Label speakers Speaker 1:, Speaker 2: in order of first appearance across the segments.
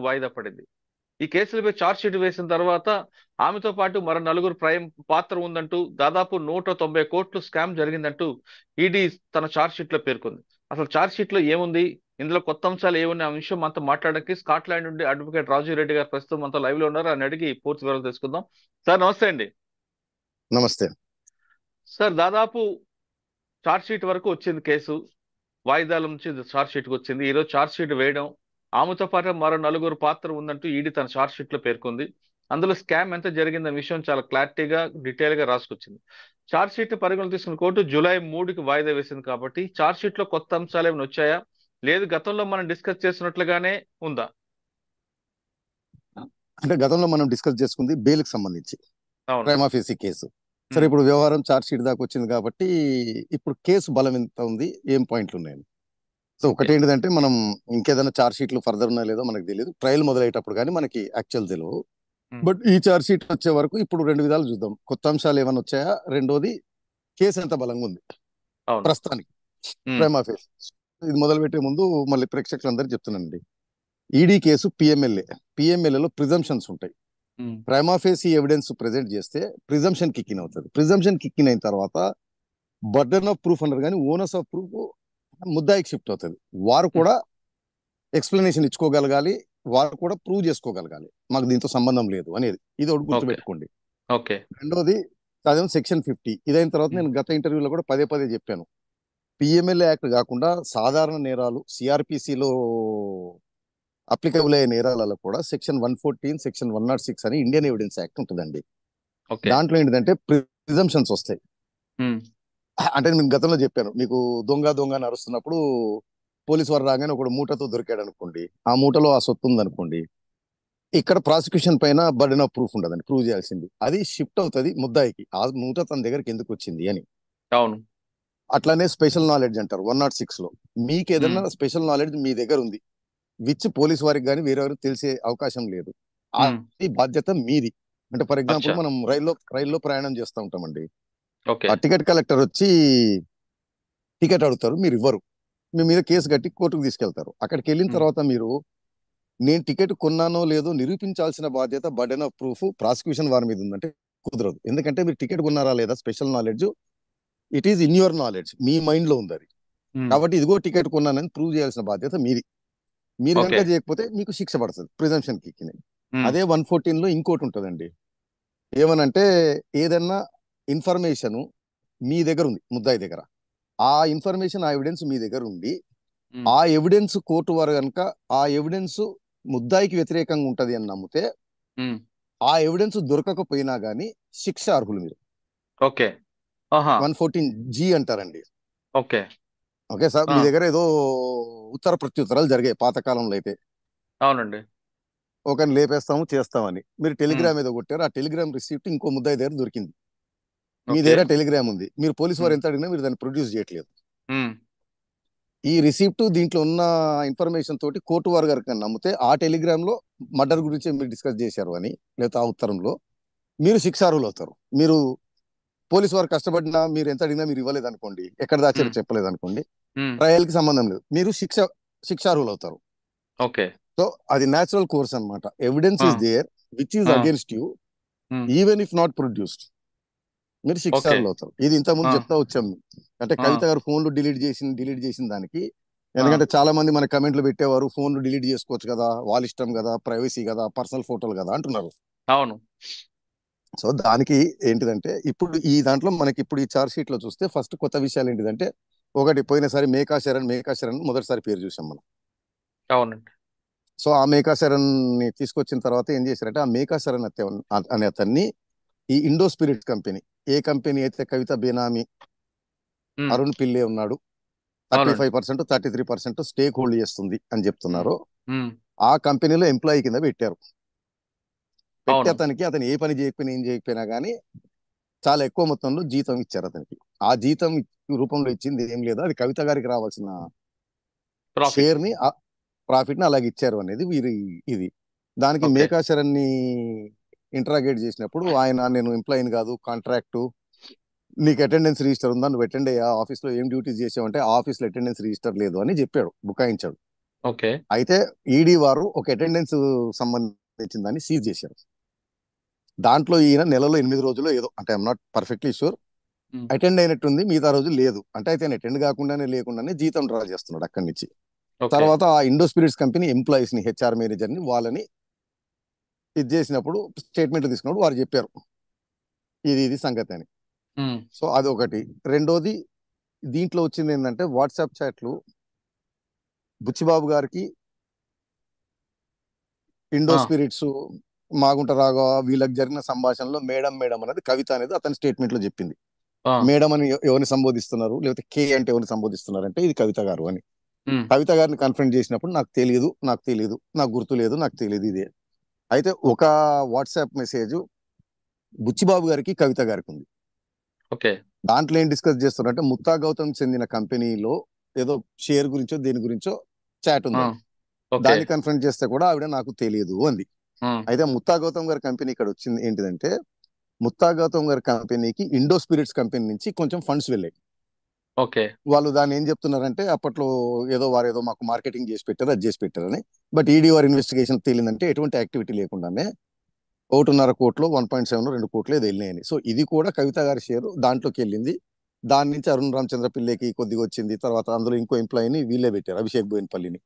Speaker 1: వాయిదా పడింది. ఈ కేసులపై ఛార్జ్ షీట్ వేసిన తర్వాత ఆమెతో పాటు మరో నలుగురు పాత్ర ఉందంటూ దాదాపు 190 కోట్లు స్కామ్ జరిగిందంటూ ఈడీ తన ఛార్జ్ షీట్ లో పేర్కొంది. అసలు ఛార్జ్ షీట్ లో ఏముంది, ఇందులో కొత్త అంశాలు ఏమున్నాయి ఆ విషయం మనతో మాట్లాడడానికి స్కాట్లాండ్ నుండి అడ్వకేట్ రాజు రెడ్డి గారు ప్రస్తుతం మనతో లైవ్ లో ఉన్నారు. అని అడిగి పూర్తి వివరాలు తెలుసుకుందాం. సార్ నమస్తే అండి.
Speaker 2: నమస్తే
Speaker 1: సార్, దాదాపు ఛార్జ్ షీట్ వరకు వచ్చింది కేసు, వాయిదాల నుంచి ఛార్జ్ షీట్ కు వచ్చింది. ఈరోజు ఛార్జ్ షీట్ వేయడం, ఆమెతో పాటు మరో నలుగురు పాత్ర ఉందంటూ ఈడీ తన ఛార్జ్ షీట్ లో పేర్కొంది. అందులో స్కామ్ ఎంత జరిగిందనే విషయం చాలా క్లారిటీగా డీటెయిల్ గా రాసుకొచ్చింది. ఛార్జ్ షీట్ పరిగణలో తీసుకున్న కోర్టు జూలై 3కి వాయిదా వేసింది. కాబట్టి ఛార్జ్ షీట్ లో కొత్త అంశాలు ఏమైనా వచ్చాయా, లేదు గతంలో మనం డిస్కస్ చేసినట్లుగానే ఉందా?
Speaker 2: అంటే గతంలో మనం డిస్కస్ చేసుకుంది బెయిల్ కి సంబంధించి
Speaker 1: అవును.
Speaker 2: Prima facie case. సరే, ఇప్పుడు వ్యవహారం ఛార్జ్ షీట్ దాకా వచ్చింది కాబట్టి ఇప్పుడు కేసు బలం ఎంత ఉంది, ఏం పాయింట్లు ఉన్నాయని. సో ఒకటి ఏంటిదంటే, మనం ఇంకేదైనా ఛార్జ్ షీట్లు ఫర్దర్ ఉన్నా లేదో మనకు తెలియదు, ట్రయల్ మొదలయ్యేటప్పుడు కానీ మనకి యాక్చువల్ తెలియదు. బట్ ఈ ఛార్జ్ షీట్ వచ్చే వరకు ఇప్పుడు రెండు విధాలు చూద్దాం. కొత్త అంశాలు ఏమైనా వచ్చాయా, రెండోది కేసు ఎంత బలంగా ఉంది ప్రస్తుతానికి ప్రైమా ఫేసి. ఇది మొదలు పెట్టే ముందు మళ్ళీ ప్రేక్షకులందరికీ చెప్తున్నానండి, ఈడీ కేసు పిఎంఎల్ఏలో ప్రిజంప్షన్స్ ఉంటాయి. ప్రైమా ఫేసి ఎవిడెన్స్ ప్రెజెంట్ చేస్తే ప్రిజంప్షన్ కిక్ ఇన్ అవుతుంది. ప్రిజంప్షన్ కిక్ ఇన్ అయిన తర్వాత బర్డన్ ఆఫ్ ప్రూఫ్ అన్నారు, కానీ ఓనర్స్ ఆఫ్ ప్రూఫ్ ముద్దాయికి షిఫ్ట్ అవుతుంది. వారు కూడా ఎక్స్ప్లెనేషన్ ఇచ్చుకోగలగాలి, వారు కూడా ప్రూవ్ చేసుకోగలగాలి మాకు దీంతో సంబంధం లేదు అనేది. ఇది ఒకటి గుర్తుపెట్టుకోండి. రెండోది అదేమో సెక్షన్ 50. ఇదైన తర్వాత నేను గత ఇంటర్వ్యూలో కూడా పదే పదే చెప్పాను, పిఎంఎల్ఏ యాక్ట్ కాకుండా సాధారణ నేరాలు సిఆర్పిసిలో అప్లికబుల్ అయ్యే నేరాలలో కూడా సెక్షన్ 114, సెక్షన్ 106 అని ఇండియన్ ఎవిడెన్స్ యాక్ట్ ఉంటుందండి. దాంట్లో ఏంటంటే ప్రిజంప్షన్స్ వస్తాయి. అంటే నేను గతంలో చెప్పాను మీకు, దొంగ నరుస్తున్నప్పుడు పోలీసు వారు రాగానే ఒకడు మూటతో దొరికాడు అనుకోండి, ఆ మూటలో ఆ సొత్తు ఉందనుకోండి, ఇక్కడ ప్రాసిక్యూషన్ పైన బర్డెన్ ఆఫ్ ప్రూఫ్ ఉండదండి, ప్రూవ్ చేయాల్సింది. అది షిఫ్ట్ అవుతుంది ముద్దాయికి, ఆ మూట తన దగ్గరికి ఎందుకు వచ్చింది అని.
Speaker 1: అవును.
Speaker 2: అట్లానే స్పెషల్ నాలెడ్జ్ అంటారు 106 లో. మీకు ఏదైనా స్పెషల్ నాలెడ్జ్ మీ దగ్గర ఉంది, విచ్ పోలీస్ వారికి కానీ వేరెవరికి తెలిసే అవకాశం లేదు, ఈ బాధ్యత మీది. అంటే ఫర్ ఎగ్జాంపుల్ మనం రైల్లో ప్రయాణం చేస్తూ ఉంటామండి. ఆ టికెట్ కలెక్టర్ వచ్చి టికెట్ అడుగుతారు, మీరు ఇవ్వరు, మీ మీద కేసు కట్టి కోర్టుకు తీసుకెళ్తారు. అక్కడికి వెళ్ళిన తర్వాత మీరు నేను టికెట్ కొన్నానో లేదో నిరూపించాల్సిన బాధ్యత, బర్డెన్ ఆఫ్ ప్రూఫ్ ప్రాసిక్యూషన్ వారి మీద ఉందంటే కుదరదు. ఎందుకంటే మీరు టికెట్ కొన్నారా లేదా special knowledge it is in your knowledge, me mind లో ఉంది అది. కాబట్టి ఇదిగో టికెట్ కొన్నానని ప్రూవ్ చేయాల్సిన బాధ్యత మీది. మీరు కనుక చేయకపోతే మీకు శిక్ష పడుతుంది, ప్రిజంప్షన్ కిక్. అదే 114 లో ఇంకోటి ఉంటుందండి, ఏమనంటే ఏదన్నా ఇన్ఫర్మేషన్ మీ దగ్గర ఉంది ముద్దాయి దగ్గర, ఆ ఇన్ఫర్మేషన్ ఆ ఎవిడెన్స్ మీ దగ్గర ఉంది, ఆ ఎవిడెన్స్ కోర్టు వారు కనుక ఆ ఎవిడెన్స్ ముద్దాయికి వ్యతిరేకంగా ఉంటది అని నమ్మితే ఆ ఎవిడెన్స్ దొరకకపోయినా గానీ శిక్ష అర్హులు మీరు. 114G అంటారండి. ఓకే సార్, మీ దగ్గర ఏదో ఉత్తర ప్రత్యుత్తరాలు జరిగాయి పాతకాలంలో అయితే.
Speaker 1: అవునండి.
Speaker 2: ఒకరిని లేపేస్తాము చేస్తామని మీరు టెలిగ్రామ్ ఏదో కొట్టారు, ఆ టెలిగ్రామ్ రిసీప్ట్ ఇంకో ముద్దాయి దగ్గర దొరికింది, మీ దగ్గర టెలిగ్రామ్ ఉంది, మీరు పోలీసు వారు ఎంత అడిగినా మీరు దాన్ని ప్రొడ్యూస్ చేయట్లేదు. ఈ రిసీప్ట్ దీంట్లో ఉన్న ఇన్ఫర్మేషన్ తోటి కోర్టు వారు గారికి నమ్మితే ఆ టెలిగ్రామ్ లో మర్డర్ గురించి మీరు డిస్కస్ చేశారు అని, లేదా ఆ ఉత్తరంలో మీరు శిక్షార్హులు అవుతారు. మీరు పోలీసు వారు కష్టపడినా మీరు ఎంత అడిగినా మీరు ఇవ్వలేదు అనుకోండి, ఎక్కడ దాచారో చెప్పలేదు అనుకోండి, ట్రయల్ కి సంబంధం లేదు, మీరు శిక్షార్హులు అవుతారు. సో అది న్యాచురల్ కోర్స్ అన్నమాట. Evidence is there which is against you, even if not produced, మీరు శిక్షార్హులు అవుతారు. ఇది ఇంతకుముందు చెప్తా వచ్చాం. అంటే కవిత గారు ఫోన్లు డిలీట్ చేసిన దానికి, ఎందుకంటే చాలా మంది మన కమెంట్లు పెట్టేవారు, ఫోన్లు డిలీట్ చేసుకోవచ్చు కదా, వాళ్ళ ఇష్టం కదా, ప్రైవసీ కదా, పర్సనల్ ఫోటోలు కదా అంటున్నారు.
Speaker 1: అవును.
Speaker 2: సో దానికి ఏంటిదంటే, ఇప్పుడు ఈ దాంట్లో మనకి ఇప్పుడు ఈ ఛార్జ్ షీట్ లో చూస్తే ఫస్ట్ కొత్త విషయాలు ఏంటిదంటే, ఒకటి పోయినసారి మేకా శరణ్ మొదటిసారి పేరు చూసాం మనం.
Speaker 1: అవునండి.
Speaker 2: సో ఆ మేకా శరణ్ ని తీసుకొచ్చిన తర్వాత ఏం చేశారంటే ఆ మేకా శరణ్ అనే అతన్ని ఈ ఇండో స్పిరిట్స్ కంపెనీ, ఏ కంపెనీ అయితే కవిత బేనామీ
Speaker 1: ఉమ్,
Speaker 2: అరుణ్ పిల్లే ఉన్నాడు,
Speaker 1: అవునండి.
Speaker 2: 35% 33% స్టేక్ హోల్డ్ చేస్తుంది అని
Speaker 1: ఉమ్,
Speaker 2: చెప్తున్నారు,
Speaker 1: ఉమ్,
Speaker 2: ఆ కంపెనీలో ఎంప్లాయీ కింద పెట్టారు. పెట్టి
Speaker 1: అవును.
Speaker 2: అతను ఏ పని చేయకపోయినా ఏం చేయకపోయినా కానీ చాలా ఎక్కువ మొత్తంలో జీతం ఇచ్చారు అతనికి. ఆ జీతం రూపంలో ఇచ్చింది ఏం లేదు, అది కవిత గారికి రావాల్సిన
Speaker 1: ప్రాఫిట్.
Speaker 2: షేర్ ని, ప్రాఫిట్ ని అలాగే ఇచ్చారు అనేది వీరి ఇది. దానికి
Speaker 1: ఓకే.
Speaker 2: మేకా శరణ్ ని ఇంటరాగేట్ చేసినప్పుడు ఆయన, నేను ఎంప్లాయీని కాదు, కాంట్రాక్టు, నీకు అటెండెన్స్ రిజిస్టర్ ఉందా, నువ్వు అటెండ్ అయ్యా, ఆఫీస్ లో ఏం డ్యూటీస్ చేసావంటే ఆఫీస్ లో అటెండెన్స్ రిజిస్టర్ లేదు అని చెప్పాడు, బుకాయించాడు.
Speaker 1: ఓకే.
Speaker 2: అయితే ఈడీ వారు ఒక అటెండెన్స్ సంబంధించిన దాన్ని సీజ్ చేశారు. దాంట్లో ఈయన నెలలో 8 రోజులు ఏదో, అంటే I'm not perfectly sure,
Speaker 1: um,
Speaker 2: attend అయినట్టుంది, మిగతా రోజు లేదు. అంటే అయితే ఆయన అటెండ్ కాకుండానే లేకుండానే జీతం డ్రా చేస్తున్నాడు అక్కడి నుంచి.
Speaker 1: ఓకే.
Speaker 2: తర్వాత ఆ ఇండో స్పిరిట్స్ కంపెనీ ఎంప్లాయీస్ ని, హెచ్ఆర్ మేనేజర్ ని, వాళ్ళని ఇది చేసినప్పుడు స్టేట్మెంట్ తీసుకున్నప్పుడు వారు చెప్పారు ఇది సంగతి అని.
Speaker 1: ఉమ్,
Speaker 2: సో అదొకటి. రెండోది, దీంట్లో వచ్చింది ఏంటంటే వాట్సాప్ చాట్లు బుచ్చిబాబు గారికి, ఇండో
Speaker 1: ఆ,
Speaker 2: స్పిరిట్స్, మాగుంట రాఘవ వీళ్ళకి జరిగిన సంభాషణలో మేడం మేడం అనేది కవిత అనేది అతని స్టేట్మెంట్ లో చెప్పింది.
Speaker 1: ఆ,
Speaker 2: మేడం అని ఎవరిని సంబోధిస్తున్నారు, లేకపోతే కే అంటే ఎవరిని సంబోధిస్తున్నారు అంటే ఇది కవిత గారు అని.
Speaker 1: ఉమ్,
Speaker 2: కవిత గారిని కన్ఫరెంట్ చేసినప్పుడు నాకు తెలియదు, నాకు తెలియదు, నాకు గుర్తు లేదు, నాకు తెలియదు ఇదే. అయితే ఒక వాట్సాప్ మెసేజ్ బుచ్చిబాబు గారికి కవిత గారికి ఉంది.
Speaker 1: ఓకే.
Speaker 2: దాంట్లో ఏం డిస్కస్ చేస్తున్నారంటే ముత్తా గౌతమ్ చెందిన కంపెనీలో ఏదో షేర్ గురించో దేని గురించో చాట్
Speaker 1: ఆ,
Speaker 2: ఉంది.
Speaker 1: ఓకే.
Speaker 2: దాన్ని కన్ఫరెంట్ చేస్తే కూడా ఆవిడ నాకు తెలియదు అంది.
Speaker 1: ఉమ్,
Speaker 2: అయితే ముత్తా గౌతమ్ గారి కంపెనీ ఇక్కడ వచ్చింది ఏంటిదంటే, ముత్తా గౌతమ్ గారి కంపెనీకి ఇండో స్పిరిట్స్ కంపెనీ నుంచి కొంచెం ఫండ్స్ వెళ్ళాయి.
Speaker 1: ఓకే.
Speaker 2: వాళ్ళు దాన్ని ఏం చెప్తున్నారంటే అప్పట్లో వారు ఏదో మాకు మార్కెటింగ్ చేసి పెట్టారు, అది చేసి పెట్టారని. బట్ ఈడీ వారి ఇన్వెస్టిగేషన్ తేలిందంటే ఎటువంటి యాక్టివిటీ లేకుండానే 1.5 కోట్లు, 1.7, 2 కోట్లు ఏదో వెళ్ళినాయని. సో ఇది కూడా కవిత గారి షేర్ దాంట్లోకి వెళ్ళింది. దాని నుంచి అరుణ్ రామచంద్ర పిల్లేకి కొద్దిగా వచ్చింది. తర్వాత అందులో ఇంకో ఎంప్లాయీని వీళ్ళే పెట్టారు, అభిషేక్ బోయిన్పల్లిని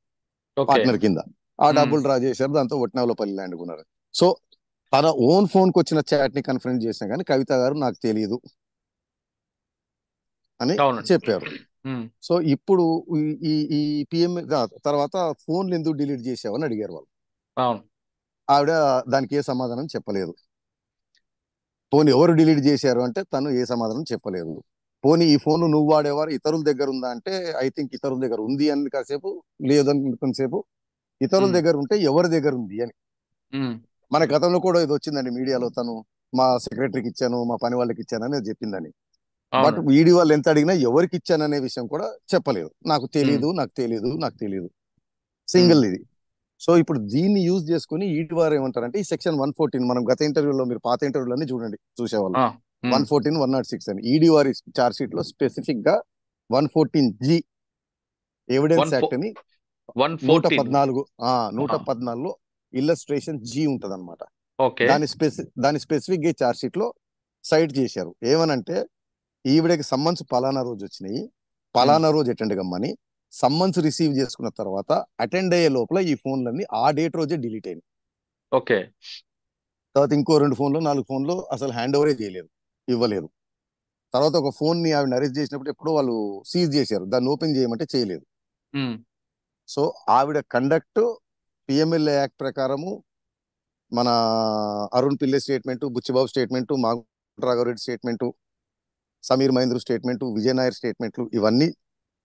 Speaker 1: ఓకే.
Speaker 2: పార్ట్నర్ కింద. ఆ
Speaker 1: ఉమ్,
Speaker 2: డబ్బులు డ్రా చేశారు, దాంతో ఒట్నావులపల్లి ల్యాండ్ కొన్నారు. సో తన ఓన్ ఫోన్ కి వచ్చిన చాట్ ని కన్ఫరెన్స్ చేసినా కానీ కవిత గారు నాకు తెలియదు అని
Speaker 1: అవునండి.
Speaker 2: చెప్పారు.
Speaker 1: ఉమ్,
Speaker 2: సో ఇప్పుడు ఈ ఈ ఈ పిఎం తర్వాత ఫోన్లు ఎందుకు డిలీట్ చేసావని అడిగారు వాళ్ళు.
Speaker 1: అవును.
Speaker 2: ఆవిడ దానికి ఏ సమాధానం చెప్పలేదు. పోనీ ఎవరు డిలీట్ చేశారు అంటే తను ఏ సమాధానం చెప్పలేదు. పోనీ ఈ ఫోన్ నువ్వు వాడేవారు ఇతరుల దగ్గర ఉందా అంటే ఐ థింక్ ఇతరుల దగ్గర ఉంది అని కాసేపు, లేదని కొంతసేపు, ఇతరుల
Speaker 1: ఉమ్,
Speaker 2: దగ్గర ఉంటే ఎవరి దగ్గర ఉంది అని.
Speaker 1: ఉమ్,
Speaker 2: మన గతంలో కూడా ఇది వచ్చిందండి మీడియాలో, తను మా సెక్రటరీకి ఇచ్చాను, మా పని వాళ్ళకి ఇచ్చానని అది చెప్పిందని. బట్
Speaker 1: అవునండి.
Speaker 2: ఈడీ వాళ్ళు ఎంత అడిగినా ఎవరికి ఇచ్చాననే విషయం కూడా చెప్పలేదు. నాకు
Speaker 1: ఉమ్,
Speaker 2: తెలియదు, నాకు తెలియదు, నాకు తెలియదు,
Speaker 1: ఉమ్,
Speaker 2: సింగిల్ ఇది. సో ఇప్పుడు దీన్ని యూజ్ చేసుకుని ఈటి వారు ఏమంటారంటే ఈ సెక్షన్ 114, మనం గత ఇంటర్వ్యూలో మీరు పాత ఇంటర్వ్యూలన్నీ చూడండి చూసేవాళ్ళు,
Speaker 1: ఆ, ఉమ్,
Speaker 2: 114, 106 అని ఈడీ వారి చార్జ్ షీట్ లో స్పెసిఫిక్ గా 114G ఎవిడెన్స్
Speaker 1: వన్ ఫో
Speaker 2: యాక్ట్ అని
Speaker 1: 114.
Speaker 2: 114, 114లో ఇల్లస్ట్రేషన్ జీ ఉంటది అనమాట.
Speaker 1: ఓకే.
Speaker 2: దాని స్పెసిఫిక్ గా చార్జ్ షీట్ లో సైట్ చేశారు. ఏమనంటే ఈవిడకి సమ్మన్స్ పలానా రోజు వచ్చినాయి,
Speaker 1: ఉమ్,
Speaker 2: పలానా రోజు అటెండ్ కమ్మని. సమ్మన్స్ రిసీవ్ చేసుకున్న తర్వాత అటెండ్ అయ్యే లోపల ఈ ఫోన్లన్నీ ఆ డేట్ రోజే డిలీట్ అయినాయి.
Speaker 1: ఓకే.
Speaker 2: తర్వాత ఇంకో 2 ఫోన్లు 4 ఫోన్లు అసలు హ్యాండ్ ఓవరే చేయలేదు, ఇవ్వలేదు. తర్వాత ఒక ఫోన్ ని ఆవిడ అరెస్ట్ చేసినప్పుడు ఎప్పుడో వాళ్ళు సీజ్ చేశారు, దాన్ని ఓపెన్ చేయమంటే చేయలేదు.
Speaker 1: ఉమ్,
Speaker 2: సో ఆవిడ కండక్ట్ పిఎంఎల్ఏ యాక్ట్ ప్రకారము, మన Arun Pillai statement, Buchibabu statement, Magunta statement, Sameer Mahendra statement, Vijay Nair స్టేట్మెంట్లు, ఇవన్నీ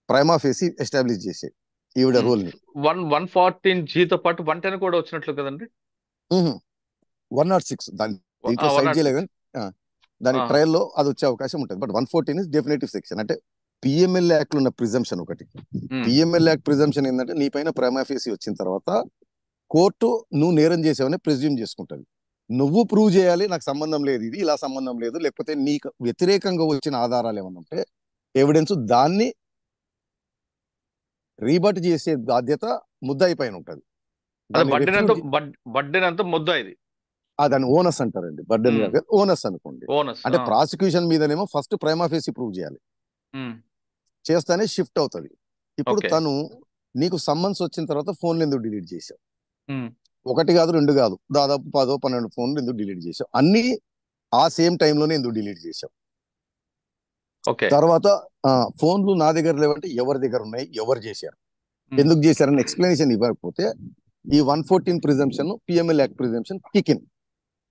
Speaker 2: ప్రైమా ఫేసి ఎస్టాబ్లిష్ చేసాయి ఈవిడ
Speaker 1: ఉమ్.
Speaker 2: రోల్ ని.
Speaker 1: 114Gతో పాటు 110 కూడా వచ్చినట్లు కదండి.
Speaker 2: 106 దాని దీంట్లో
Speaker 1: వన్
Speaker 2: సైడ్
Speaker 1: నాట్
Speaker 2: చేయలేదు
Speaker 1: సిక్స్
Speaker 2: కానీ దాని
Speaker 1: ఆ,
Speaker 2: ట్రయల్లో అది వచ్చే అవకాశం ఉంటుంది. But 114 is definitive section. అంటే పిఎంఎల్ఏ యాక్ట్ లో ఉన్న ప్రిజంప్షన్ ఒకటి.
Speaker 1: ఉమ్,
Speaker 2: పిఎంఎల్ఏ యాక్ట్ ప్రిజంప్షన్ ఏంటంటే నీ పైన ప్రైమా ఫేసి వచ్చిన తర్వాత కోర్టు నువ్వు నేరం చేసావని ప్రిజ్యూమ్ చేసుకుంటుంది. నువ్వు ప్రూవ్ చేయాలి నాకు సంబంధం లేదు, ఇది ఇలా సంబంధం లేదు, లేకపోతే నీకు వ్యతిరేకంగా వచ్చిన ఆధారాలు ఏమన్నా ఉంటే ఎవిడెన్స్ దాన్ని రీబట్ చేసే బాధ్యత ముద్దాయి పైన ఉంటుంది.
Speaker 1: అదే
Speaker 2: దాన్ని
Speaker 1: బడ్డెన్ ఎంతో
Speaker 2: రెఫ్యూజ్,
Speaker 1: బడ్డెన్ ఎంతో ముద్ద ఇది.
Speaker 2: దాన్ని ఓనస్ అంటారండి, బర్డెన్
Speaker 1: ఉమ్,
Speaker 2: కాదు, ఓనస్ అనుకోండి.
Speaker 1: బోనస్.
Speaker 2: అంటే ప్రాసిక్యూషన్ మీదనేమో ఫస్ట్ ప్రైమా ఫేసి ప్రూవ్ చేయాలి,
Speaker 1: ఉమ్,
Speaker 2: చేస్తానే షిఫ్ట్ అవుతుంది. ఇప్పుడు
Speaker 1: ఓకే.
Speaker 2: తను నీకు సమ్మన్స్ వచ్చిన తర్వాత ఫోన్లు ఎందుకు డిలీట్ చేశావు,
Speaker 1: ఉమ్,
Speaker 2: ఒకటి కాదు రెండు కాదు, దాదాపు 10 12 ఫోన్లు ఎందుకు డిలీట్ చేశావు, అన్ని ఆ సేమ్ టైంలోనే ఎందుకు డిలీట్ చేశావు.
Speaker 1: ఓకే.
Speaker 2: తర్వాత ఫోన్లు నా దగ్గర లేవంటే ఎవరి దగ్గర ఉన్నాయి, ఎవరు చేశారు,
Speaker 1: ఉమ్,
Speaker 2: ఎందుకు చేశారని ఎక్స్ప్లెనేషన్ ఇవ్వకపోతే ఈ 114 presumption PML act presumption kick in.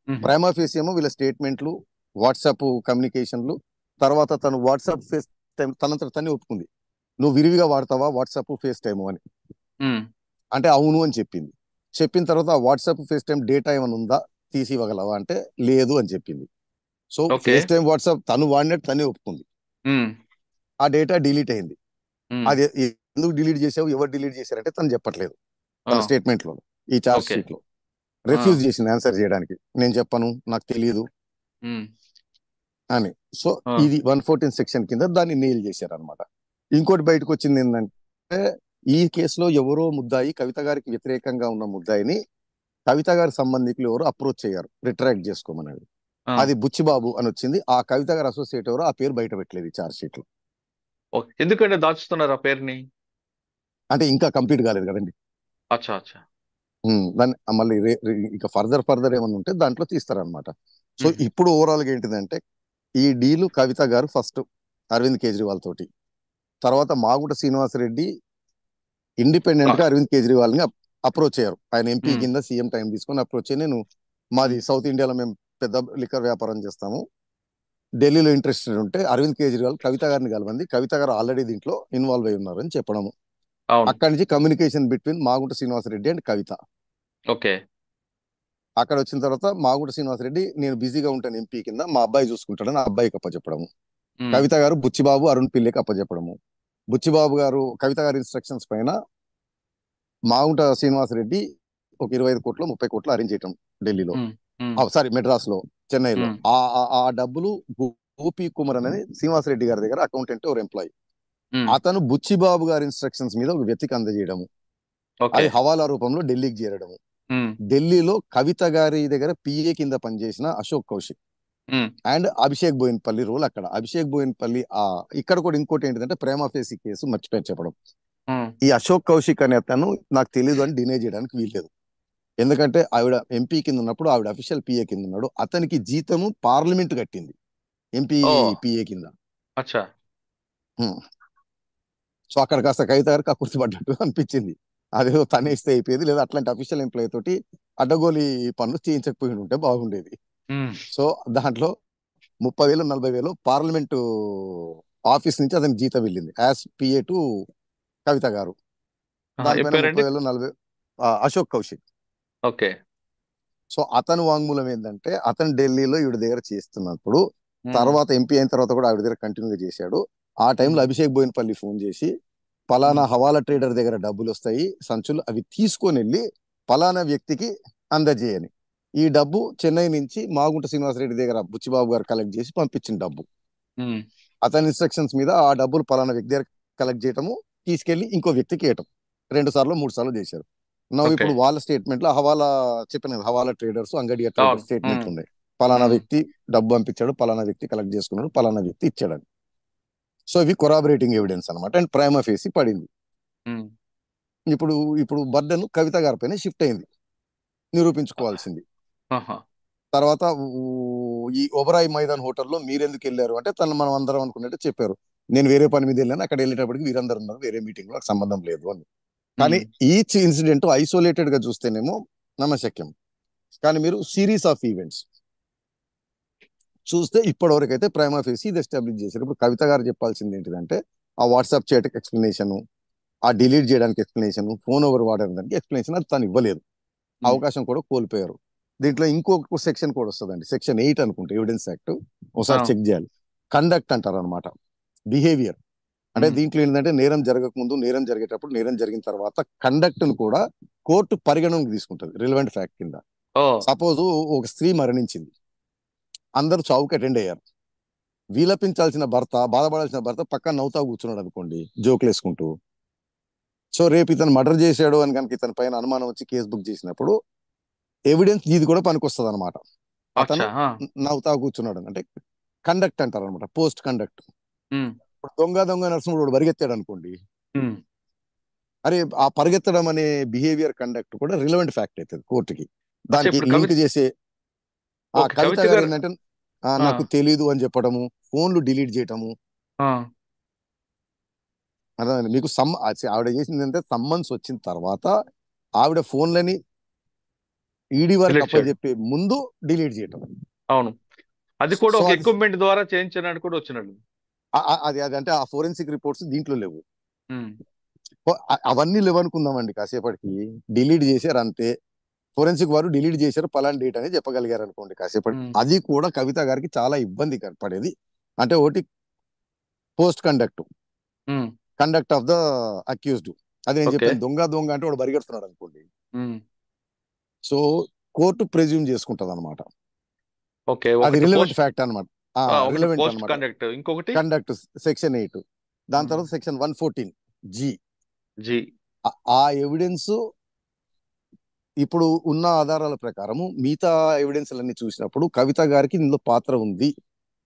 Speaker 2: Prima face ఏమో వీళ్ళ స్టేట్మెంట్లు, వాట్సాప్ కమ్యూనికేషన్లు, తర్వాత తను వాట్సాప్ ఫేస్ టైం తనంతట తనే ఒప్పుకుంది. నువ్వు విరివిగా వాడతావా వాట్సాప్ ఫేస్ టైము అని. అంటే అవును అని చెప్పింది. చెప్పిన తర్వాత ఆ వాట్సాప్ ఫేస్ టైం డేటా ఏమైనా ఉందా తీసి ఇవ్వగలవా అంటే లేదు అని చెప్పింది. So
Speaker 1: okay.
Speaker 2: Face time WhatsApp తను వాడినట్టు తనే ఒప్పుకుంది. ఆ డేటా డిలీట్ అయింది. అది ఎందుకు డిలీట్ చేసావు, ఎవరు డిలీట్ చేశారంటే తను చెప్పట్లేదు తన స్టేట్మెంట్ లో, ఈ చార్జ్
Speaker 1: ఓకే.
Speaker 2: షీట్ లో రిఫ్యూజ్ చేసింది ఆన్సర్ చేయడానికి. నేను చెప్పను, నాకు తెలియదు అని. సో ఇది 114 సెక్షన్ కింద దాన్ని నెయిల్ చేశారనమాట. ఇంకోటి బయటకు వచ్చింది ఏంటంటే, ఈ కేసులో ఎవరో ముద్దాయి కవిత గారికి వ్యతిరేకంగా ఉన్న ముద్దాయిని కవిత గారి సంబంధికులు ఎవరు అప్రోచ్ అయ్యారు రిట్రాక్ట్ చేసుకోమని. అది బుచ్చిబాబు అని వచ్చింది. ఆ కవిత గారి అసోసియేట్ ఎవరో ఆ పేరు బయట పెట్టలేదు ఈ చార్జ్ షీట్ లో.
Speaker 1: ఎందుకంటే దాచుతున్నారు ఆ పేరుని?
Speaker 2: అంటే ఇంకా కంప్లీట్ కాలేదు కదండి.
Speaker 1: అచ్చా అచ్చా.
Speaker 2: దాన్ని మళ్ళీ ఇక ఫర్దర్ ఏమన్నా ఉంటే దాంట్లో తీస్తారనమాట. సో ఇప్పుడు ఓవరాల్ గా ఏంటిదంటే, ఈ డీలు కవిత గారు ఫస్ట్ అరవింద్ కేజ్రీవాల్ తోటి, తర్వాత మాగుంట శ్రీనివాసరెడ్డి ఇండిపెండెంట్ గా అరవింద్ కేజ్రీవాల్ ని అప్రోచ్ అయ్యారు. ఆయన ఎంపీ కింద సీఎం టైం తీసుకొని అప్రోచ్ అయ్యి, నేను మాది సౌత్ ఇండియాలో మేము పెద్ద లిక్కర్ వ్యాపారం చేస్తాము, ఢిల్లీలో ఇంట్రెస్టెడ్ ఉంటే అరవింద్ కేజ్రీవాల్ కవిత గారిని కలవండి, కవిత గారు ఆల్రెడీ దీంట్లో ఇన్వాల్వ్ అయి ఉన్నారు అని చెప్పడము. అక్కడి నుంచి communication between Magunta Srinivasa Reddy and Kavitha.
Speaker 1: Okay.
Speaker 2: అక్కడ వచ్చిన తర్వాత మాగుంట శ్రీనివాసరెడ్డి నేను బిజీగా ఉంటాను ఎంపీ కింద, మా అబ్బాయి చూసుకుంటాడని ఆ అబ్బాయికి అప్పచెప్పడము. కవిత గారు బుచ్చిబాబు అరుణ్ పిల్లికి అప్పచెప్పడము. బుచ్చిబాబు గారు కవిత గారి ఇన్స్ట్రక్షన్స్ పైన మాగుంట శ్రీనివాసరెడ్డి ఒక 25 కోట్లు 30 కోట్లు అరేంజ్ చేయటం ఢిల్లీలో, సారీ మెడ్రాస్ లో, చెన్నైలో. ఆ డబ్బులు గోపి కుమార్ అనేది శ్రీనివాసరెడ్డి గారి దగ్గర అకౌంటెంట్ ఒక ఎంప్లాయీ, అతను బుచ్చిబాబు గారి ఇన్స్ట్రక్షన్స్ మీద ఒక వ్యక్తికి అందజేయడము, అది హవాలా రూపంలో ఢిల్లీకి చేరడము. ఢిల్లీలో కవిత గారి దగ్గర పిఏ కింద పనిచేసిన అశోక్ కౌశిక్ అండ్ అభిషేక్ బోయిన్పల్లి రోల్ అక్కడ. అభిషేక్ బోయిన్పల్లి ఇక్కడ కూడా ఇంకోటి ఏంటంటే ప్రేమ ఫేసి కేసు మర్చిపోయి చెప్పడం, ఈ అశోక్ కౌశిక్ అనే అతను నాకు తెలియదు అని డినై చేయడానికి వీల్లేదు. ఎందుకంటే ఆవిడ ఎంపీ కింద ఉన్నప్పుడు ఆవిడ అఫీషియల్ పిఏ కింద ఉన్నాడు. అతనికి జీతము పార్లమెంట్ కట్టింది ఎంపీ పిఏ కింద. సో అక్కడ కాస్త కవిత గారికి అకృతి పడ్డట్టు అనిపించింది. అదేదో తనే ఇస్తే అయిపోయేది, లేదా అట్లాంటి అఫీషియల్ ఎంప్లాయీ తోటి అడ్డగోలి పనులు చేయించకపోయి ఉంటే బాగుండేది. సో దాంట్లో 30,000 40,000 పార్లమెంటు ఆఫీస్ నుంచి అతనికి జీతం వెళ్ళింది యాజ్ పిఏ టు కవిత గారు. దానిపైన 30,000 40,000 అశోక్ కౌశిక్.
Speaker 1: ఓకే.
Speaker 2: సో అతను వాంగ్మూలం ఏంటంటే, అతను ఢిల్లీలో ఈవిడ దగ్గర చేస్తున్నప్పుడు తర్వాత ఎంపీ అయిన తర్వాత కూడా ఆవిడ దగ్గర కంటిన్యూగా చేశాడు. ఆ టైంలో అభిషేక్ బోయిన్పల్లి ఫోన్ చేసి పలానా హవాలా ట్రేడర్ దగ్గర డబ్బులు వస్తాయి సంచులు, అవి తీసుకొని వెళ్ళి పలానా వ్యక్తికి అందజేయని. ఈ డబ్బు చెన్నై నుంచి మాగుంట శ్రీనివాసరెడ్డి దగ్గర బుచ్చిబాబు గారు కలెక్ట్ చేసి పంపించిన డబ్బు. అతని ఇన్స్ట్రక్షన్స్ మీద ఆ డబ్బులు పలానా వ్యక్తి దగ్గర కలెక్ట్ చేయటము, తీసుకెళ్లి ఇంకో వ్యక్తికి ఇవ్వటం 2 సార్లు 3 సార్లు చేశారు. ఇప్పుడు వాళ్ళ స్టేట్మెంట్ లో హవాలా చెప్పిన హవాలా ట్రేడర్స్ అంగడి ట్రేడర్స్ స్టేట్మెంట్లు ఉన్నాయి. పలానా వ్యక్తి డబ్బు పంపించాడు, పలానా వ్యక్తి కలెక్ట్ చేసుకున్నాడు, పలానా వ్యక్తి ఇచ్చాడని. సో ఇవి కొరాబరేటింగ్ ఎవిడెన్స్ అనమాట. అండ్ ప్రైమా ఫేసి పడింది. ఇప్పుడు బర్డెన్ కవిత గారి పైన షిఫ్ట్ అయింది, నిరూపించుకోవాల్సింది. తర్వాత ఈ ఒబరాయ్ మైదాన్ హోటల్లో మీరెందుకు వెళ్ళారు అంటే, మనం అందరం అనుకున్నట్టు చెప్పారు, నేను వేరే పని మీద వెళ్ళాను, అక్కడ వెళ్ళేటప్పటికి వీరందరూ ఉన్నారు, వేరే మీటింగ్ లో నాకు సంబంధం లేదు అని. కానీ ఈచ్ ఇన్సిడెంట్ ఐసోలేటెడ్ గా చూస్తేనేమో నమ్మశక్యం. కానీ మీరు సిరీస్ ఆఫ్ ఈవెంట్స్ చూస్తే ఇప్పటివరకు అయితే ప్రైమా ఫేసి ఇది ఎస్టాబ్లిష్ చేశారు. ఇప్పుడు కవిత గారు చెప్పాల్సింది ఏంటిదంటే, ఆ వాట్సాప్ చాట్ ఎక్స్ప్లెనేషన్, ఆ డిలీట్ చేయడానికి ఎక్స్ప్లెనేషన్, ఫోన్ ఓవర్ వాడడానికి ఎక్స్ప్లెనేషన్, అది తను ఇవ్వలేదు, అవకాశం కూడా కోల్పోయారు. దీంట్లో ఇంకొక సెక్షన్ కూడా వస్తుందండి, సెక్షన్ 8 అనుకుంటే ఎవిడెన్స్ యాక్ట్, ఒకసారి చెక్ చేయాలి. కండక్ట్ అంటారు అనమాట, బిహేవియర్. అంటే దీంట్లో ఏంటంటే నేరం జరగకముందు, నేరం జరిగేటప్పుడు, నేరం జరిగిన తర్వాత కండక్ట్ ను కూడా కోర్టు పరిగణనకు తీసుకుంటుంది రిలవెంట్ ఫ్యాక్ట్ కింద. సపోజ్ ఒక స్త్రీ మరణించింది, అందరూ చావుకి అటెండ్ అయ్యారు, విలపించాల్సిన భర్త, బాధపడాల్సిన భర్త పక్కన నవ్వుతా కూర్చున్నాడు అనుకోండి, జోకులు వేసుకుంటూ. సో రేపు ఇతను మర్డర్ చేశాడు అని కనుక ఇతని పైన అనుమానం వచ్చి కేసు బుక్ చేసినప్పుడు ఎవిడెన్స్ ఇది కూడా పనికొస్తుంది అనమాట. అతను నవ్వుతా కూర్చున్నాడు అంటే కండక్ట్ అంటారు అనమాట, పోస్ట్ కండక్ట్. ఇప్పుడు దొంగ నరసింహుడు పరిగెత్తాడు అనుకోండి, అరే ఆ పరిగెత్తడం అనే బిహేవియర్ కండక్ట్ కూడా రిలవెంట్ ఫ్యాక్ట్ అవుతుంది కోర్టుకి. దానికి లింక్ చేసే కవిత గారు ఏంటంటే నాకు తెలీదు అని చెప్పడము, ఫోన్లు డిలీట్ చేయటము. అర్థమైంది మీకు? ఆవిడ చేసింది అంటే సమ్మన్స్ వచ్చిన తర్వాత ఆవిడ ఫోన్లని ఈడీ వారికి
Speaker 1: డిలీట్ చేయడం.
Speaker 2: అప్పచెప్పే ముందు డిలీట్ చేయటం.
Speaker 1: అవును, అది కూడా
Speaker 2: సో
Speaker 1: ఒక
Speaker 2: అది
Speaker 1: ఎక్విప్మెంట్ ద్వారా చేయించడానికి కూడా వచ్చినట్టు.
Speaker 2: అది అది అంటే ఆ ఫోరెన్సిక్ రిపోర్ట్స్ దీంట్లో లేవు.
Speaker 1: ఉమ్,
Speaker 2: అవన్నీ లేవనుకుందామండి కాసేపటికి. డిలీట్ చేశారు అంతే. ఫోరెన్సిక్ వారు డిలీట్ చేశారు పలానా డేట్ అని చెప్పగలిగారు అనుకోండి కాసేపటి.
Speaker 1: ఉమ్,
Speaker 2: అది కూడా కవిత గారికి చాలా ఇబ్బంది పడేది. అంటే ఒకటి post
Speaker 1: um,
Speaker 2: conduct of the accused. అది నేను
Speaker 1: ఓకే.
Speaker 2: చెప్పాను, దొంగ దొంగ అంటే వాడు పరిగెడుతున్నాడు అనుకోండి.
Speaker 1: ఉమ్,
Speaker 2: సో కోర్టు ప్రెజ్యూమ్ చేసుకుంటది అనమాట.
Speaker 1: ఓకే,
Speaker 2: అది
Speaker 1: ఒకటి
Speaker 2: రిలవెంట్
Speaker 1: పోస్ట్,
Speaker 2: ఫ్యాక్ట్ అనమాట.
Speaker 1: ఒకటి
Speaker 2: రిలవెంట్
Speaker 1: పోస్ట్
Speaker 2: అనమాట.
Speaker 1: కండక్ట్, ఇంకొకటి
Speaker 2: కండక్ట్ సెక్షన్ 8, దాని
Speaker 1: ఉమ్,
Speaker 2: తర్వాత సెక్షన్ 114G.
Speaker 1: జీ.
Speaker 2: ఆ ఎవిడెన్స్ ఇప్పుడు ఉన్న ఆధారాల ప్రకారము మిగతా ఎవిడెన్స్ అన్ని చూసినప్పుడు కవిత గారికి ఇందులో పాత్ర ఉంది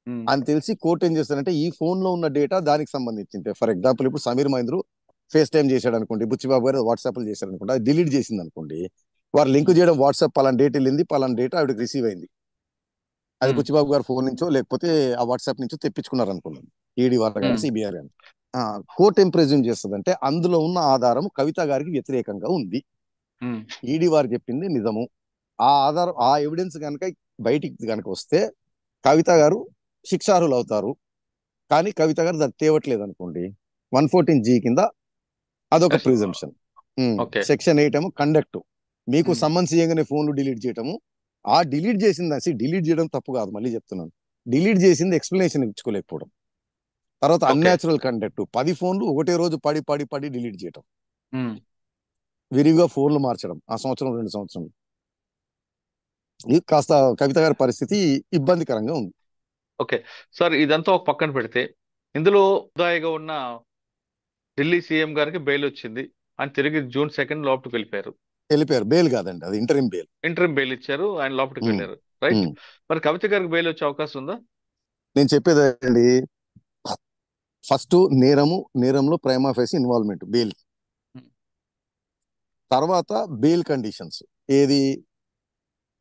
Speaker 1: ఉమ్,
Speaker 2: అని తెలిసి కోర్టు ఏం చేస్తారంటే ఈ ఫోన్ లో ఉన్న డేటా దానికి సంబంధించింది. ఫర్ ఎగ్జాంపుల్ ఇప్పుడు సమీర్ మహేంద్రు ఫేస్ టైం చేశాడు అనుకోండి, బుచ్చిబాబు గారు వాట్సాప్ చేశాడు అనుకోండి, అది డిలీట్ చేసింది అనుకోండి, వారు లింక్
Speaker 1: ఉమ్,
Speaker 2: చేయడం వాట్సాప్ పలానా డేట్ వెళ్ళింది, పలానా డేటా ఆవిడకి రిసీవ్ అయింది, అది
Speaker 1: ఉమ్,
Speaker 2: బుచ్చిబాబు గారి ఫోన్ నుంచో లేకపోతే ఆ వాట్సాప్ నుంచో తెప్పించుకున్నారు అనుకున్నాను, ఈడీ వారు కానీ
Speaker 1: ఉమ్,
Speaker 2: సిబిఐ కానీ. కోర్టు ఏం ప్రెజ్యూమ్ చేస్తుందంటే అందులో ఉన్న ఆధారం కవిత గారికి వ్యతిరేకంగా ఉంది,
Speaker 1: ఉమ్,
Speaker 2: ఈడీ వారు చెప్పింది నిజము. ఆ ఆధారం ఆ ఎవిడెన్స్ కనుక బయటికి కనుక వస్తే కవిత గారు శిక్షార్హులు అవుతారు. కానీ కవిత గారు దాన్ని తేవట్లేదు అనుకోండి, 114G కింద అదొక
Speaker 1: ఎస్,
Speaker 2: ప్రిజంప్షన్.
Speaker 1: ఓకే.
Speaker 2: సెక్షన్ 8 ఏమో కండక్ట్, మీకు
Speaker 1: ఉమ్,
Speaker 2: సమ్మన్స్ చేయగానే ఫోన్లు డిలీట్ చేయటము. ఆ డిలీట్ చేసింది డిలీట్ చేయడం తప్పు కాదు, మళ్ళీ చెప్తున్నాను, డిలీట్ చేసింది ఎక్స్ప్లెనేషన్ ఇచ్చుకోలేకపోవడం. తర్వాత
Speaker 1: ఓకే.
Speaker 2: అన్యాచురల్ కండక్ట్, 10 ఫోన్లు ఒకటే రోజు పడి పడి పడి డిలీట్ చేయటం,
Speaker 1: ఉమ్,
Speaker 2: విరివిగా ఫోన్లు మార్చడం ఆ సంవత్సరం 2 సంవత్సరం. ఇది కాస్త కవిత గారి పరిస్థితి ఇబ్బందికరంగా ఉంది.
Speaker 1: ఓకే. సార్, ఇదంతా ఒక పక్కన పెడితే ఇందులో ముద్దాయిగా ఉన్న ఢిల్లీ సీఎం గారికి బెయిల్ వచ్చింది, ఆయన తిరిగి June 2 లోపలికి వెళ్ళిపోయారు.
Speaker 2: వెళ్ళిపోయారు, బెయిల్ కాదండి, అది ఇంటరిం బెయిల్.
Speaker 1: ఇంటర్మ్ బెయిల్ ఇచ్చారు, ఆయన లోపలికి వెళ్ళారు. రైట్. మరి కవిత గారికి బెయిల్ వచ్చే అవకాశం ఉందా?
Speaker 2: నేను చెప్పేదండి, ఫస్ట్ నేరంలో prima facie involvement bail,
Speaker 1: um,
Speaker 2: తర్వాత బెయిల్ కండిషన్స్ ఏది,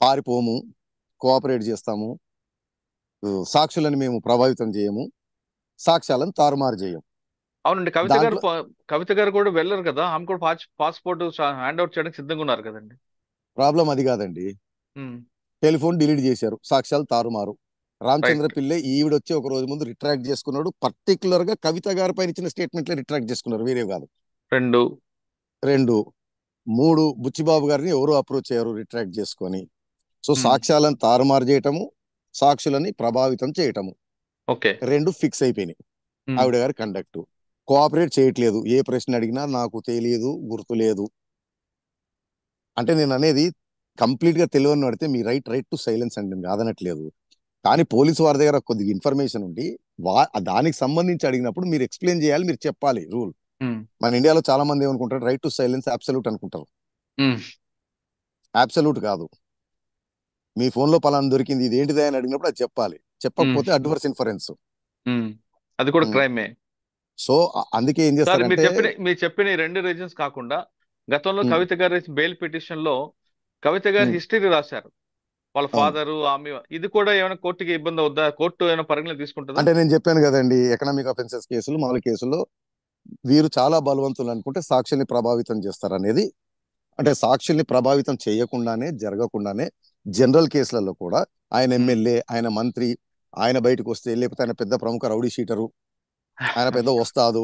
Speaker 2: పారిపోము, కోఆపరేట్ చేస్తాము, సాక్షులను మేము ప్రభావితం చేయము, సాక్ష్యాలను తారుమారు చేయం.
Speaker 1: అవునండి.
Speaker 2: దాంట్లో
Speaker 1: కవిత గారు కూడా వెళ్ళరు కదా, ఆమె కూడా పాస్పోర్ట్ హ్యాండ్ అవుట్ చేయడానికి సిద్ధంగా ఉన్నారు కదండి.
Speaker 2: ప్రాబ్లం అది కాదండి.
Speaker 1: ఉమ్,
Speaker 2: టెలిఫోన్ డిలీట్ చేశారు, సాక్ష్యాలు తారుమారు. రామచంద్ర
Speaker 1: రైట్.
Speaker 2: పిల్లై ఈవిడొచ్చి ఒక రోజు ముందు రిట్రాక్ట్ చేసుకున్నాడు, పర్టికులర్ గా కవిత గారి పైన ఇచ్చిన స్టేట్మెంట్లే రిట్రాక్ట్ చేసుకున్నారు, వేరే కాదు.
Speaker 1: 2.
Speaker 2: 2, 3 బుచ్చిబాబు గారిని ఎవరు అప్రోచ్ అయ్యారు రిట్రాక్ట్ చేసుకొని. సో
Speaker 1: ఉమ్,
Speaker 2: సాక్ష్యాలను తారుమారు చేయటము, సాక్షులని ప్రభావితం చేయటము,
Speaker 1: ఓకే.
Speaker 2: 2 ఫిక్స్ అయిపోయినాయి.
Speaker 1: ఉమ్,
Speaker 2: ఆవిడ గారి కండక్ట్ కోఆపరేట్ చేయట్లేదు, ఏ ప్రశ్న అడిగినా నాకు తెలియదు, గుర్తులేదు. అంటే నేను అనేది కంప్లీట్ గా తెలియని పడితే మీ రైట్ టు సైలెన్స్ అండి, నేను కాదనట్లేదు. కానీ పోలీసు వారి దగ్గర కొద్దిగా ఇన్ఫర్మేషన్ ఉండి దానికి సంబంధించి అడిగినప్పుడు మీరు ఎక్స్ప్లెయిన్ చేయాలి, మీరు చెప్పాలి రూల్.
Speaker 1: ఉమ్,
Speaker 2: మన ఇండియాలో చాలా మంది ఏమనుకుంటారు, రైట్ టు సైలెన్స్ అబ్సల్యూట్ అనుకుంటారు.
Speaker 1: ఉమ్,
Speaker 2: అబ్సల్యూట్ కాదు. మీ ఫోన్ లో పలానా దొరికింది, ఇది ఏంటిది అని అడిగినప్పుడు అది చెప్పాలి,
Speaker 1: ఉమ్,
Speaker 2: చెప్పకపోతే అడ్వర్స్ ఇన్ఫరెన్స్.
Speaker 1: ఉమ్. అది కూడా క్రైమే.
Speaker 2: సో అందుకే ఏం
Speaker 1: సార్, మీరు
Speaker 2: చేస్తారంటే
Speaker 1: చెప్పిన మీరు చెప్పిన ఈ 2 రీజన్స్ కాకుండా గతంలో
Speaker 2: ఉమ్,
Speaker 1: కవిత గారి బెయిల్ పిటిషన్ లో కవిత గారి
Speaker 2: ఉమ్,
Speaker 1: హిస్టరీ రాశారు, వాళ్ళ
Speaker 2: అవును.
Speaker 1: ఫాదరు ఆమె. ఇది కూడా ఏమైనా కోర్టుకి ఇబ్బంది అవుద్దా? కోర్టు ఏమైనా పరిగణన తీసుకుంటుందా?
Speaker 2: అంటే నేను చెప్పాను కదండి, ఎకనామిక్ అఫెన్సెస్ కేసులు మామూలు కేసుల్లో వీరు చాలా బలవంతులు అనుకుంటే సాక్షిని ప్రభావితం చేస్తారు అనేది. అంటే సాక్షుల్ని ప్రభావితం చేయకుండానే జరగకుండానే జనరల్ కేసులలో కూడా ఆయన
Speaker 1: ఉమ్.
Speaker 2: ఎమ్మెల్యే, ఆయన మంత్రి, ఆయన బయటకు వస్తే, లేకపోతే ఆయన పెద్ద ప్రముఖ రౌడీ షీటరు, ఆయన పెద్ద వస్తాదు,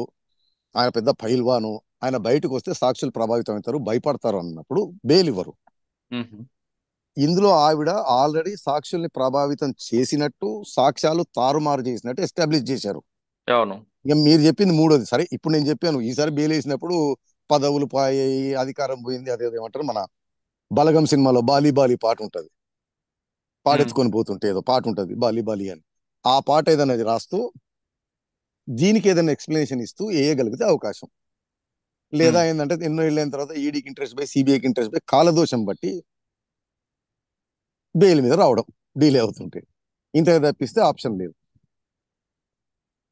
Speaker 2: ఆయన పెద్ద పైల్వాను, ఆయన బయటకు వస్తే సాక్షులు ప్రభావితం అవుతారు, భయపడతారు అన్నప్పుడు బెయిల్ ఇవ్వరు.
Speaker 1: ఉమ్.
Speaker 2: ఇందులో ఆవిడ ఆల్రెడీ సాక్షుల్ని ప్రభావితం చేసినట్టు, సాక్ష్యాలు తారుమారు చేసినట్టు ఎస్టాబ్లిష్ చేశారు.
Speaker 1: అవును.
Speaker 2: ఇక మీరు చెప్పింది మూడోది సరే. ఇప్పుడు నేను చెప్పాను ఈసారి బెయిల్ వేసినప్పుడు పదవులు పోయాయి, అధికారం పోయింది, అదేదో ఏమంటారు మన బలగం సినిమాలో బాలి బాలి పాట ఉంటది,
Speaker 1: ఉమ్.
Speaker 2: పాడెత్తుకొని పోతుంటే ఏదో పాట ఉంటది బాలి బాలి అని, ఆ పాట ఏదైనా రాస్తూ దీనికి ఏదైనా ఎక్స్ప్లెనేషన్ ఇస్తూ వేయగలిగితే అవకాశం. లేదా
Speaker 1: ఉమ్.
Speaker 2: ఏంటంటే ఎన్నో ఏళ్ళైన తర్వాత ఈడీకి ఇంట్రెస్ట్ పోయి సిబిఐకి ఇంట్రెస్ట్ పోయి కాలదోషం బట్టి బెయిల్ మీద రావడం డీలే అవుతుంటే, ఇంత తప్పిస్తే ఆప్షన్ లేదు.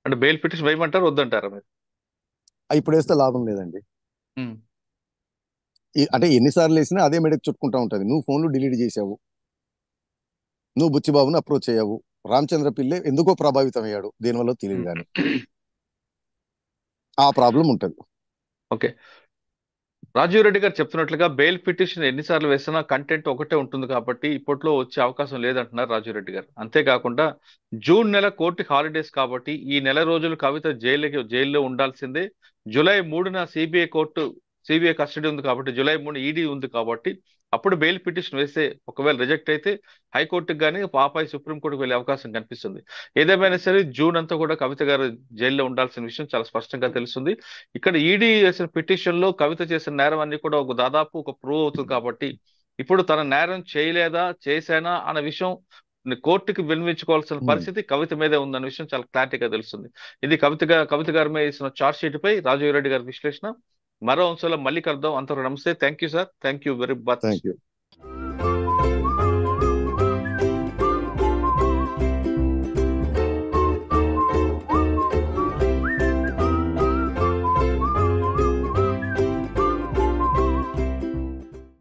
Speaker 1: అంటే బెయిల్ పిటిషన్ వేయమంటారు, వద్దంటారా మీరు?
Speaker 2: ఇప్పుడు వేస్తే లాభం లేదండి.
Speaker 1: ఉమ్.
Speaker 2: అంటే ఎన్నిసార్లు వేసినా అదే మెడకు చుట్టుకుంటా ఉంటది. నువ్వు ఫోన్లు డిలీట్ చేసావు, నువ్వు బుచ్చిబాబుని అప్రోచ్ అయ్యావు, రామచంద్ర పిల్లే ఎందుకో ప్రభావితం అయ్యాడు, దేనివల్ల తెలియదు
Speaker 1: ఉమ్.
Speaker 2: కానీ ఆ ప్రాబ్లం ఉంటది.
Speaker 1: ఓకే. రాజీవ్ రెడ్డి గారు చెప్తున్నట్లుగా బెయిల్ పిటిషన్ ఎన్నిసార్లు వేసినా కంటెంట్ ఒకటే ఉంటుంది కాబట్టి ఇప్పట్లో వచ్చే అవకాశం లేదంటున్నారు రాజీవ్ రెడ్డి గారు. అంతేకాకుండా జూన్ నెల కోర్టు హాలిడేస్ కాబట్టి ఈ నెల రోజులు కవిత జైల్లో ఉండాల్సిందే. జూలై 3న సిబిఐ కస్టడీ ఉంది కాబట్టి, జూలై 3 ఈడీ ఉంది కాబట్టి అప్పుడు బెయిల్ పిటిషన్ వేస్తే ఒకవేళ రిజెక్ట్ అయితే హైకోర్టుకు కానీ ఆపై సుప్రీంకోర్టుకు వెళ్ళే అవకాశం కనిపిస్తుంది. ఏదేమైనా సరే జూన్ అంతా కూడా కవిత గారు జైల్లో ఉండాల్సిన విషయం చాలా స్పష్టంగా తెలుస్తుంది. ఇక్కడ ఈడీ చేసిన పిటిషన్ లో కవిత చేసిన నేరం అన్ని కూడా దాదాపు ఒక ప్రూవ్ అవుతుంది కాబట్టి ఇప్పుడు తన నేరం చేయలేదా చేశానా అన్న విషయం కోర్టుకి విన్నవించుకోవాల్సిన పరిస్థితి కవిత మీదే ఉందన్న విషయం చాలా క్లారిటీగా తెలుస్తుంది. ఇది కవిత గారి మీద ఇచ్చిన చార్జ్ షీట్ పై రాజీవ్ రెడ్డి గారి విశ్లేషణ. మరో అంశంలో మళ్ళీ కలుద్దాం. అంతవరకు నమస్తే. Thank you sir. Thank you very much.
Speaker 2: Thank you.